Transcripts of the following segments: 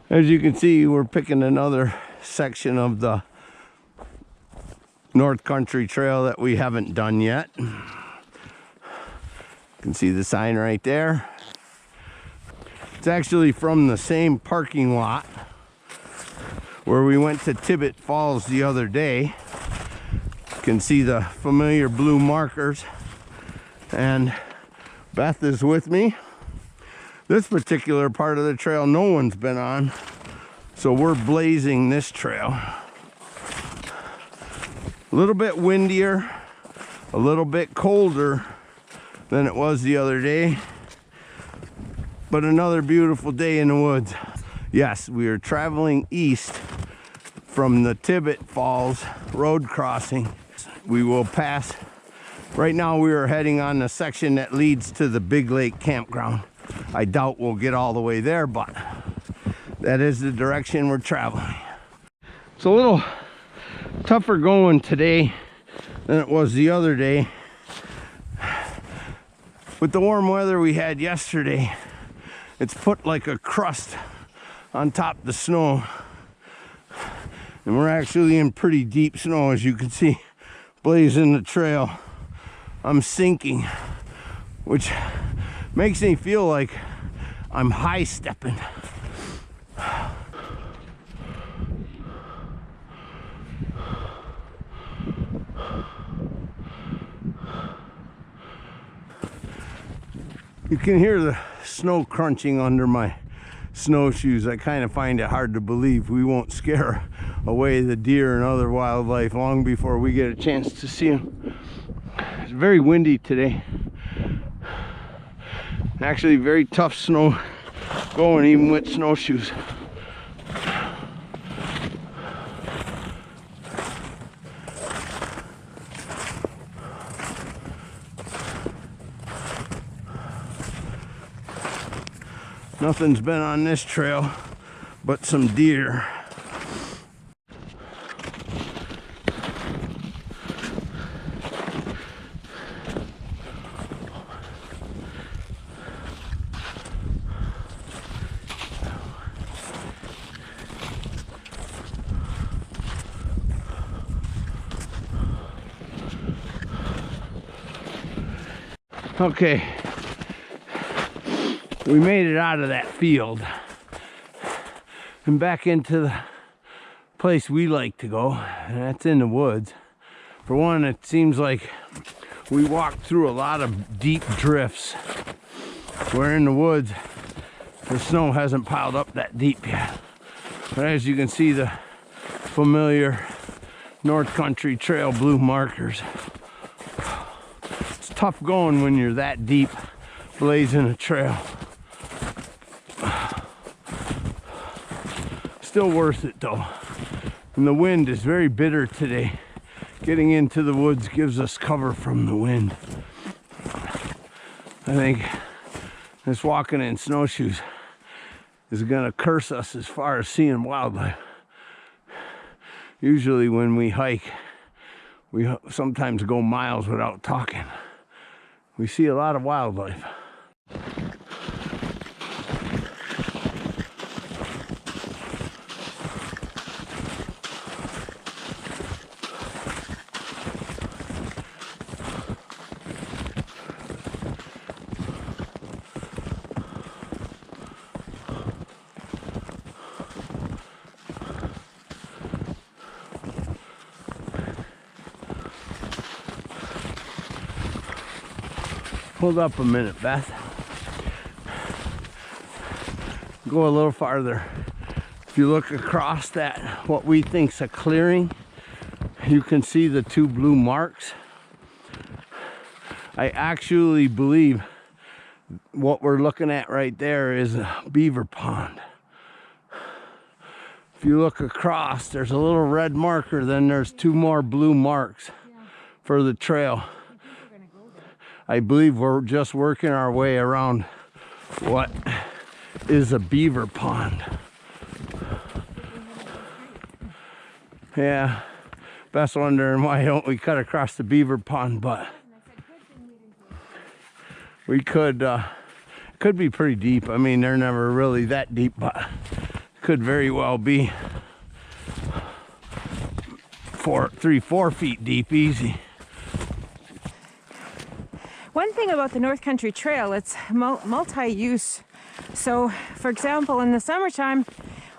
As you can see, we're picking another section of the North Country Trail that we haven't done yet. You can see the sign right there. It's actually from the same parking lot where we went to Tibbets Falls the other day. You can see the familiar blue markers, and Beth is with me. This particular part of the trail no one's been on, so we're blazing this trail. A little bit windier, a little bit colder than it was the other day, but another beautiful day in the woods. Yes, we are traveling east from the Tibbets Falls road crossing. We will pass. Right now we are heading on the section that leads to the Big Lake Campground. I doubt we'll get all the way there, but that is the direction we're traveling. It's a little tougher going today than it was the other day. With the warm weather we had yesterday, it's put like a crust on top of the snow. And we're actually in pretty deep snow, as you can see, blazing the trail. I'm sinking, which makes me feel like I'm high stepping. You can hear the snow crunching under my snowshoes. I kind of find it hard to believe we won't scare away the deer and other wildlife long before we get a chance to see them. It's very windy today. Actually very tough snow going even with snowshoes. Nothing's been on this trail but some deer. Okay, we made it out of that field and back into the place we like to go, and that's in the woods. For one, it seems like we walked through a lot of deep drifts, where in the woods the snow hasn't piled up that deep yet. But as you can see, the familiar North Country Trail blue markers. It's tough going when you're that deep blazing a trail. Still worth it though. And the wind is very bitter today. Getting into the woods gives us cover from the wind. I think this walking in snowshoes is gonna curse us as far as seeing wildlife. Usually when we hike, we sometimes go miles without talking. We see a lot of wildlife. Hold up a minute, Beth. Go a little farther. If you look across that, what we think's a clearing, you can see the two blue marks. I actually believe what we're looking at right there is a beaver pond. If you look across, there's a little red marker, then there's two more blue marks for the trail. I believe we're just working our way around what is a beaver pond. Yeah, Beth's wondering why don't we cut across the beaver pond, but we could be pretty deep. I mean, they're never really that deep, but could very well be 3-4 feet deep easy. One thing about the North Country Trail, it's multi-use. So, for example, in the summertime,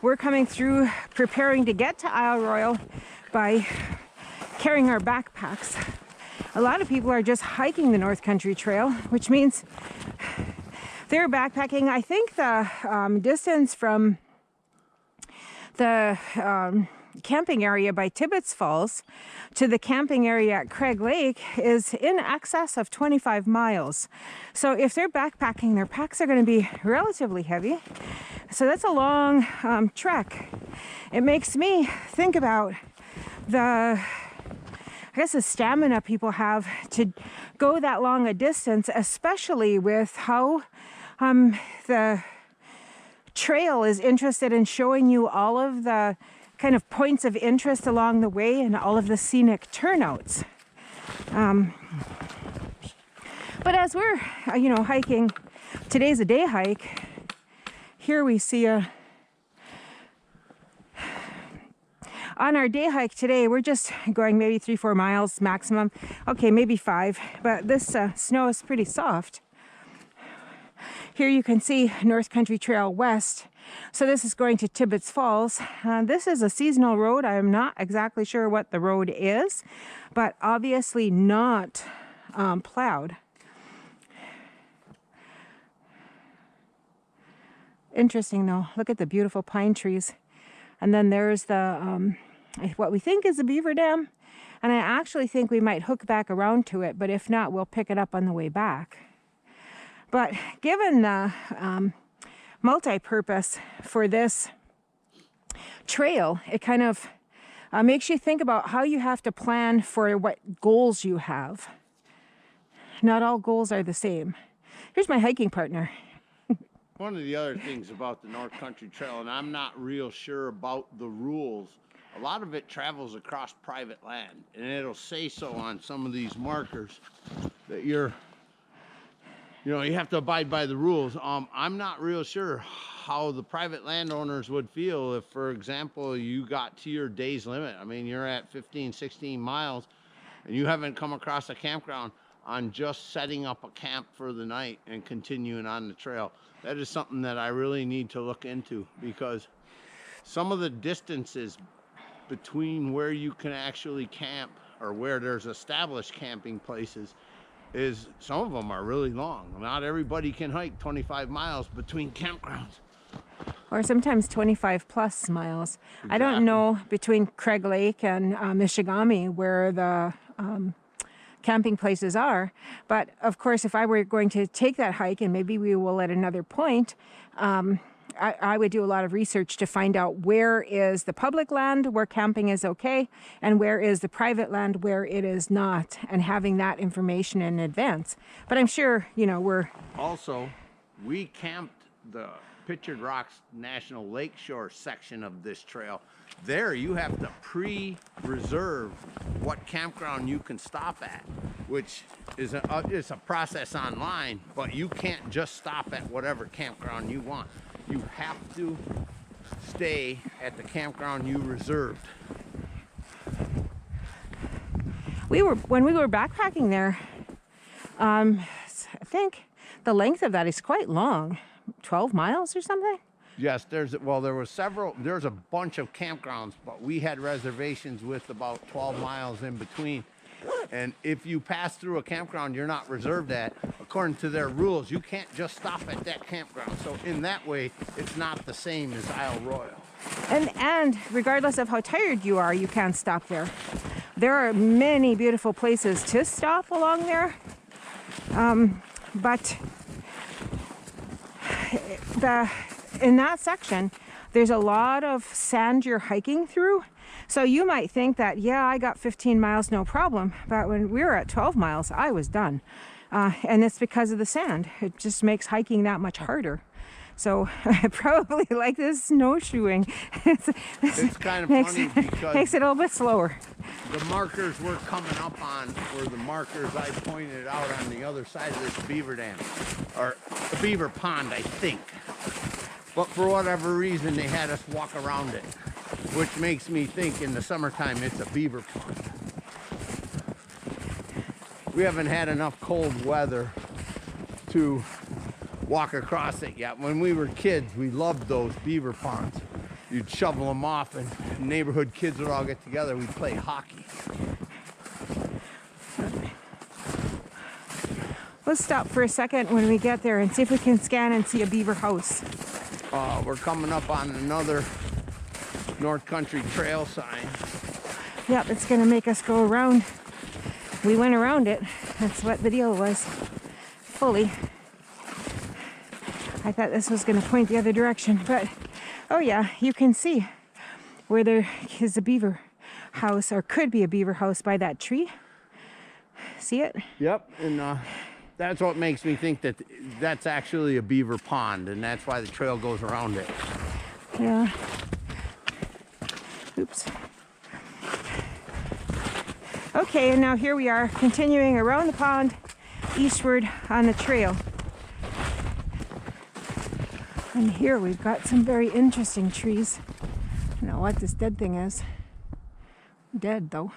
we're coming through preparing to get to Isle Royale by carrying our backpacks. A lot of people are just hiking the North Country Trail, which means they're backpacking. I think the distance from the camping area by Tibbets Falls to the camping area at Craig Lake is in excess of 25 miles. So if they're backpacking, their packs are going to be relatively heavy. So that's a long trek. It makes me think about the stamina people have to go that long a distance, especially with how the trail is interested in showing you all of the kind of points of interest along the way and all of the scenic turnouts. But as we're, hiking, today's a day hike. Here we see on our day hike today, we're just going maybe 3-4 miles maximum. Okay, maybe 5, but this snow is pretty soft. Here you can see North Country Trail West. So this is going to Tibbets Falls. This is a seasonal road. I am not exactly sure what the road is, but obviously not plowed. Interesting though. Look at the beautiful pine trees. And then there's the what we think is a beaver dam. And I actually think we might hook back around to it, but if not, we'll pick it up on the way back. But given the multi-purpose for this trail, it kind of makes you think about how you have to plan for what goals you have. Not all goals are the same. Here's my hiking partner. One of the other things about the North Country Trail, and I'm not real sure about the rules, a lot of it travels across private land, and it'll say so on some of these markers that you have to abide by the rules. I'm not real sure how the private landowners would feel if, for example, you got to your day's limit. I mean, you're at 15, 16 miles, and you haven't come across a campground on just setting up a camp for the night and continuing on the trail. That is something that I really need to look into, because some of the distances between where you can actually camp or where there's established camping places some of them are really long. Not everybody can hike 25 miles between campgrounds. Or sometimes 25 plus miles. Exactly. I don't know between Craig Lake and Ishpeming where the camping places are, but of course if I were going to take that hike, and maybe we will at another point, I would do a lot of research to find out where is the public land where camping is okay and where is the private land where it is not, and having that information in advance. But I'm sure, we camped the Pictured Rocks National Lakeshore section of this trail. There you have to pre-reserve what campground you can stop at, which is it's a process online, but you can't just stop at whatever campground you want. You have to stay at the campground you reserved. When we were backpacking there, I think the length of that is quite long, 12 miles or something. Yes, there's a bunch of campgrounds, but we had reservations with about 12 miles in between. And if you pass through a campground you're not reserved at, according to their rules, you can't just stop at that campground. So in that way, it's not the same as Isle Royale. And regardless of how tired you are, you can't stop there. There are many beautiful places to stop along there. But in that section, there's a lot of sand you're hiking through. So you might think that, yeah, I got 15 miles, no problem. But when we were at 12 miles, I was done. And it's because of the sand. It just makes hiking that much harder. So I probably like this snowshoeing. It's kind of funny because makes it a little bit slower. The markers we're coming up on were the markers I pointed out on the other side of this beaver dam, or a beaver pond, I think. but for whatever reason they had us walk around it, which makes me think in the summertime it's a beaver pond. We haven't had enough cold weather to walk across it yet. When we were kids, we loved those beaver ponds. You'd shovel them off and neighborhood kids would all get together. We'd play hockey. Let's stop for a second when we get there and see if we can scan and see a beaver house. We're coming up on another North Country Trail sign. Yep, it's gonna make us go around. We went around it. That's what the deal was. Fully. I thought this was gonna point the other direction, but oh yeah, you can see where there is a beaver house, or could be a beaver house, by that tree. See it? Yep, and that's what makes me think that that's actually a beaver pond, and that's why the trail goes around it. Yeah. Oops. Okay, and now here we are continuing around the pond eastward on the trail. And here we've got some very interesting trees. I don't know what this dead thing is. Dead though.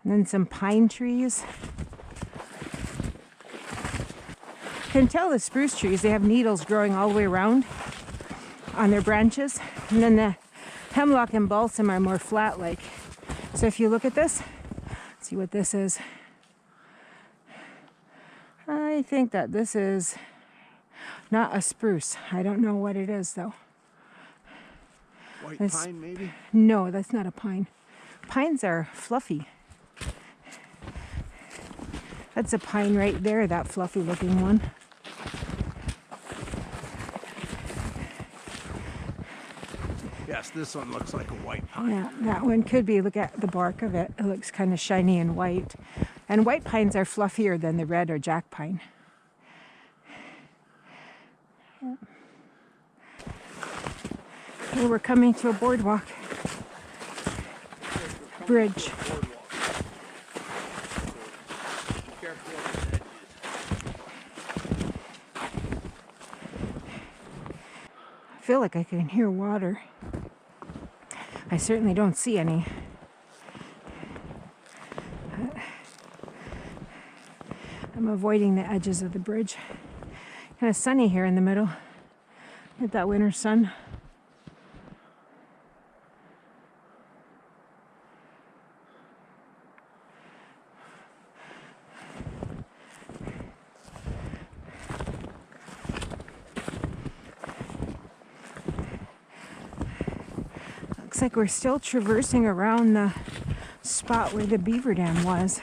And then some pine trees. You can tell the spruce trees, they have needles growing all the way around on their branches. And then the hemlock and balsam are more flat-like. So if you look at this, see what this is. I think that this is not a spruce. I don't know what it is though. White This- pine, maybe? No, that's not a pine. Pines are fluffy. That's a pine right there, that fluffy looking one. Yes, this one looks like a white pine. Yeah, that one could be. Look at the bark of it. It looks kind of shiny and white. And white pines are fluffier than the red or jack pine. Yeah. Here we're coming to a boardwalk bridge. I feel like I can hear water. I certainly don't see any. I'm avoiding the edges of the bridge. Kind of sunny here in the middle. Get that winter sun. Looks like we're still traversing around the spot where the beaver dam was.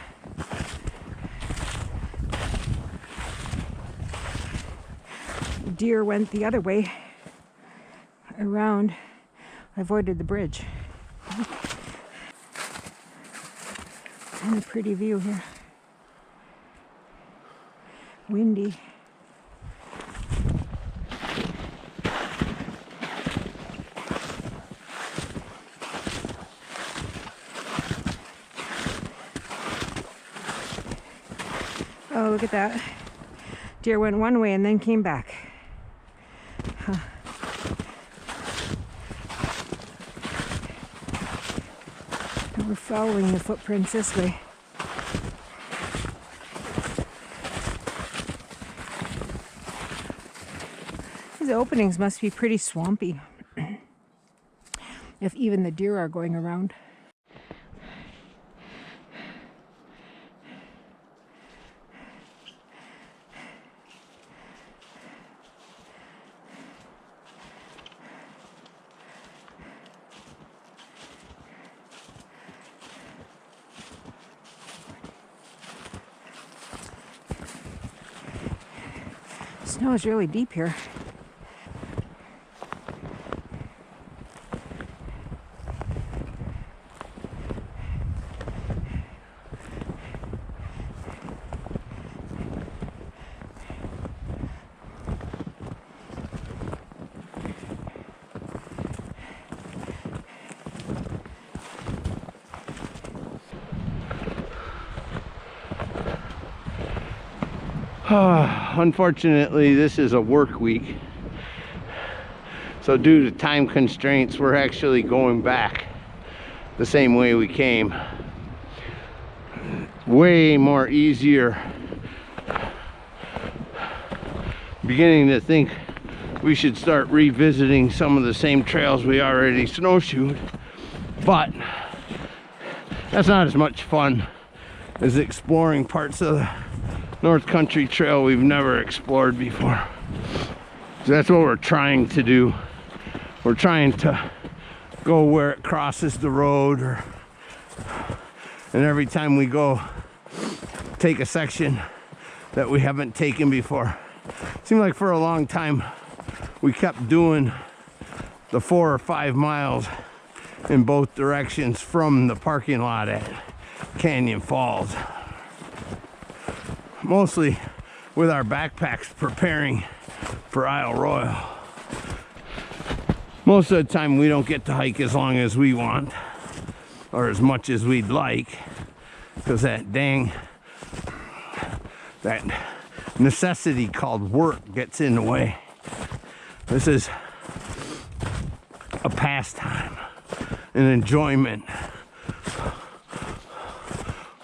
Deer went the other way around. I avoided the bridge. And a pretty view here. Windy. Oh, look at that. Deer went one way and then came back. Huh. And we're following the footprints this way. These openings must be pretty swampy if even the deer are going around. Snow is really deep here. Unfortunately, this is a work week. So due to time constraints, we're actually going back the same way we came. Way more easier. Beginning to think we should start revisiting some of the same trails we already snowshoed, but that's not as much fun as exploring parts of the North Country Trail we've never explored before. So that's what we're trying to do. We're trying to go where it crosses the road, and every time we go take a section that we haven't taken before. It seemed like for a long time we kept doing the 4 or 5 miles in both directions from the parking lot at Canyon Falls, mostly with our backpacks preparing for Isle Royale. Most of the time we don't get to hike as long as we want or as much as we'd like, because that necessity called work gets in the way. This is a pastime, an enjoyment,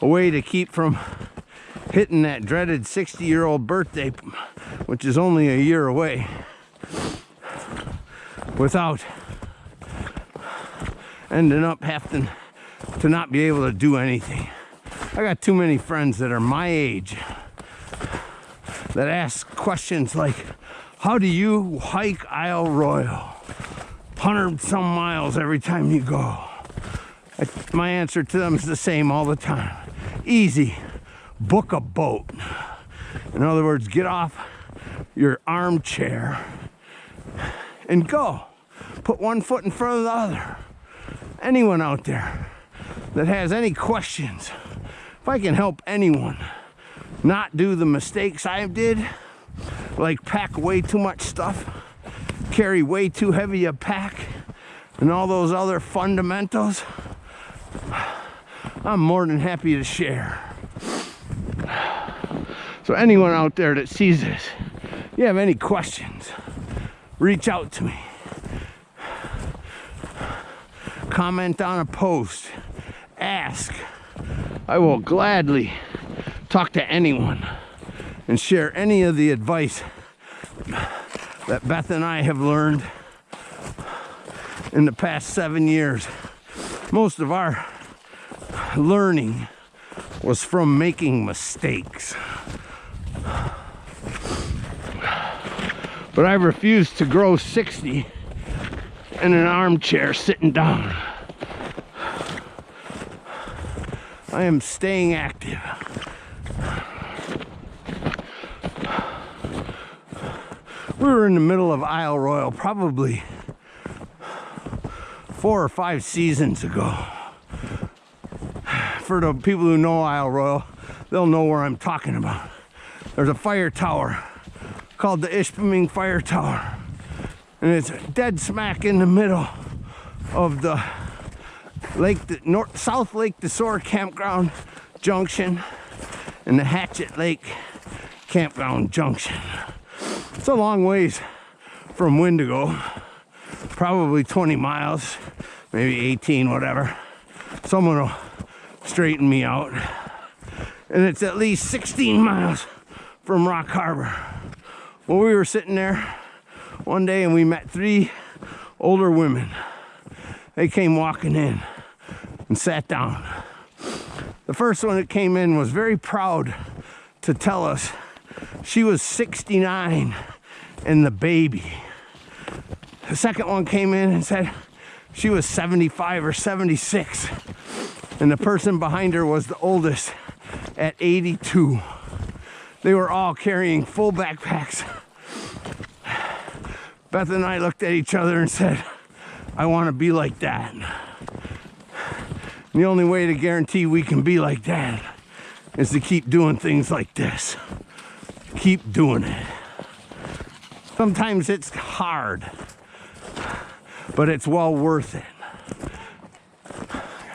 a way to keep from hitting that dreaded 60-year-old birthday, which is only a year away, without ending up having to not be able to do anything. I got too many friends that are my age that ask questions like, how do you hike Isle Royale? 100-some miles every time you go. My answer to them is the same all the time. Easy. Book a boat. In other words, get off your armchair and go. Put one foot in front of the other. Anyone out there that has any questions, if I can help anyone not do the mistakes I did, like pack way too much stuff, carry way too heavy a pack, and all those other fundamentals, I'm more than happy to share. So anyone out there that sees this, you have any questions, reach out to me. Comment on a post, ask. I will gladly talk to anyone and share any of the advice that Beth and I have learned in the past 7 years. Most of our learning was from making mistakes. But I refuse to grow 60 in an armchair sitting down. I am staying active. We were in the middle of Isle Royale probably 4 or 5 seasons ago. For the people who know Isle Royale, they'll know where I'm talking about. There's a fire tower called the Ishpeming Fire Tower, and it's dead smack in the middle of the South Lake DeSoar Campground Junction and the Hatchet Lake Campground Junction. It's a long ways from Windigo, probably 20 miles, maybe 18, whatever. Someone will straighten me out. And it's at least 16 miles from Rock Harbor. Well, we were sitting there one day and we met 3 older women. They came walking in and sat down. The first one that came in was very proud to tell us she was 69 and the baby. The second one came in and said she was 75 or 76. And the person behind her was the oldest at 82. They were all carrying full backpacks. Beth and I looked at each other and said, I want to be like that. And the only way to guarantee we can be like that is to keep doing things like this. Keep doing it. Sometimes it's hard, but it's well worth it.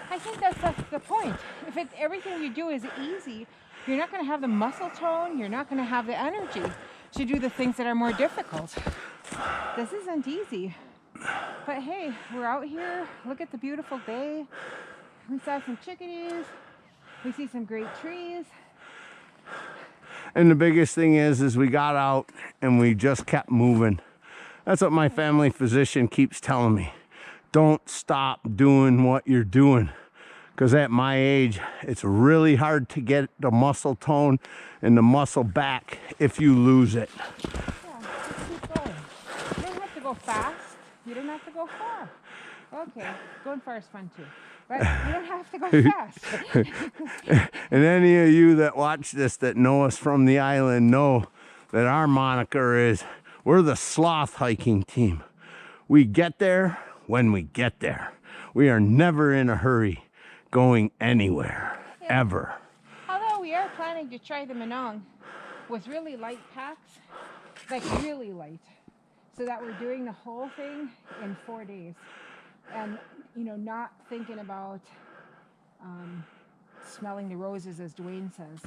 I think that's the point. If everything you do is easy, you're not going to have the muscle tone, you're not going to have the energy to do the things that are more difficult. This isn't easy. But hey, we're out here. Look at the beautiful day. We saw some chickadees. We see some great trees. And the biggest thing is we got out and we just kept moving. That's what my family physician keeps telling me. Don't stop doing what you're doing. Because at my age, it's really hard to get the muscle tone and the muscle back if you lose it. Yeah, just keep going. You don't have to go fast. You don't have to go far. Okay, going far is fun too. But you don't have to go fast. And any of you that watch this that know us from the island know that our moniker is, we're the sloth hiking team. We get there when we get there. We are never in a hurry going anywhere, ever. Although we are planning to try the Minong with really light packs, like really light, so that we're doing the whole thing in 4 days. And, you know, not thinking about smelling the roses, as Dwayne says.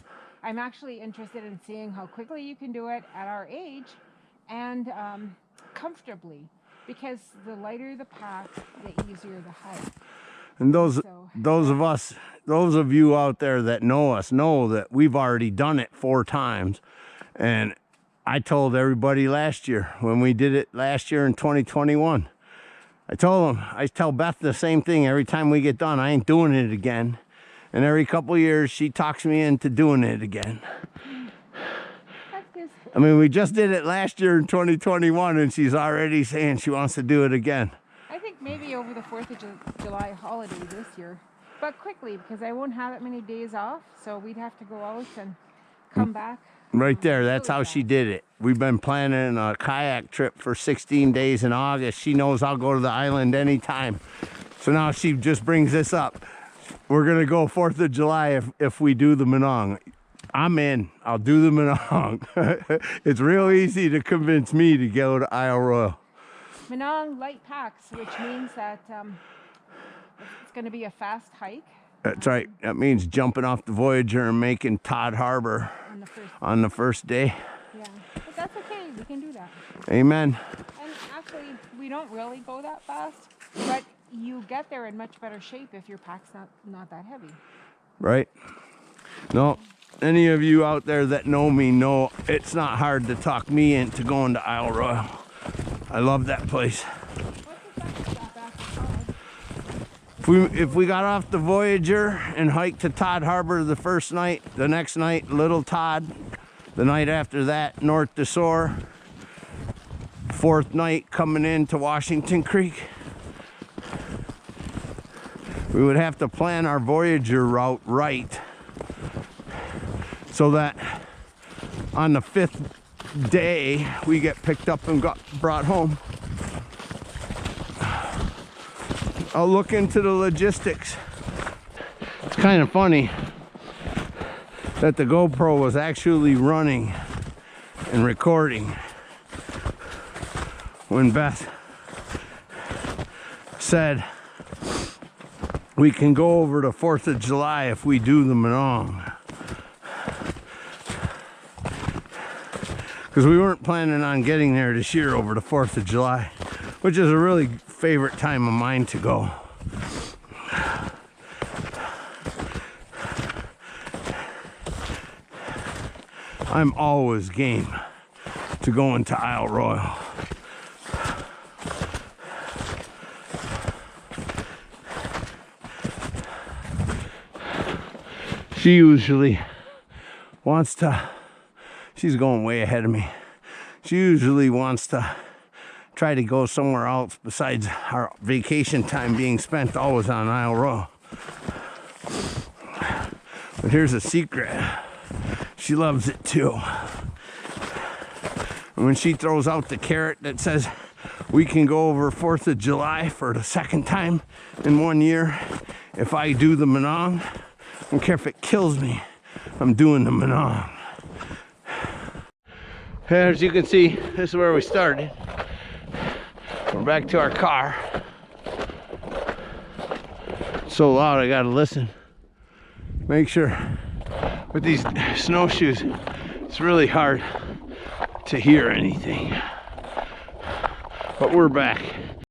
I'm actually interested in seeing how quickly you can do it at our age and comfortably, because the lighter the pack, the easier the hike. And those of you out there that know us know that we've already done it 4 times. And I told everybody last year, when we did it last year in 2021, I tell Beth the same thing every time we get done. I ain't doing it again. And every couple of years, she talks me into doing it again. I mean, we just did it last year in 2021, and she's already saying she wants to do it again. I think maybe over the 4th of July holiday this year, but quickly, because I won't have that many days off, so we'd have to go out and come back. Right there, that's how she did it. We've been planning a kayak trip for 16 days in August. She knows I'll go to the island anytime. So now she just brings this up. We're gonna go 4th of July if we do the Minong. I'm in, I'll do the Minong. It's real easy to convince me to go to Isle Royale. Minong light packs, which means that it's gonna be a fast hike. That's right, that means jumping off the Voyager and making Todd Harbor on the first day. Yeah, but that's okay, we can do that. Amen. And actually, we don't really go that fast, but you get there in much better shape if your pack's not that heavy. Right. No, any of you out there that know me know it's not hard to talk me into going to Isle Royale. I love that place. If we got off the Voyager and hiked to Todd Harbor the first night, the next night, Little Todd, the night after that, North to Shore, 4th night coming into Washington Creek, we would have to plan our Voyager route right so that on the 5th day we get picked up and brought home. I'll look into the logistics. It's kind of funny that the GoPro was actually running and recording when Beth said we can go over to 4th of July if we do the Minong. Because we weren't planning on getting there this year over the 4th of July, which is a really favorite time of mine to go. I'm always game to go into Isle Royale. She usually wants to, she's going way ahead of me. She usually wants to try to go somewhere else besides our vacation time being spent always on Isle Royale. But here's a secret. She loves it too. And when she throws out the carrot that says we can go over 4th of July for the 2nd time in 1 year if I do the Minong, I don't care if it kills me, I'm doing the Minong. As you can see, this is where we started. We're back to our car. It's so loud I gotta listen. Make sure with these snowshoes, it's really hard to hear anything. But we're back.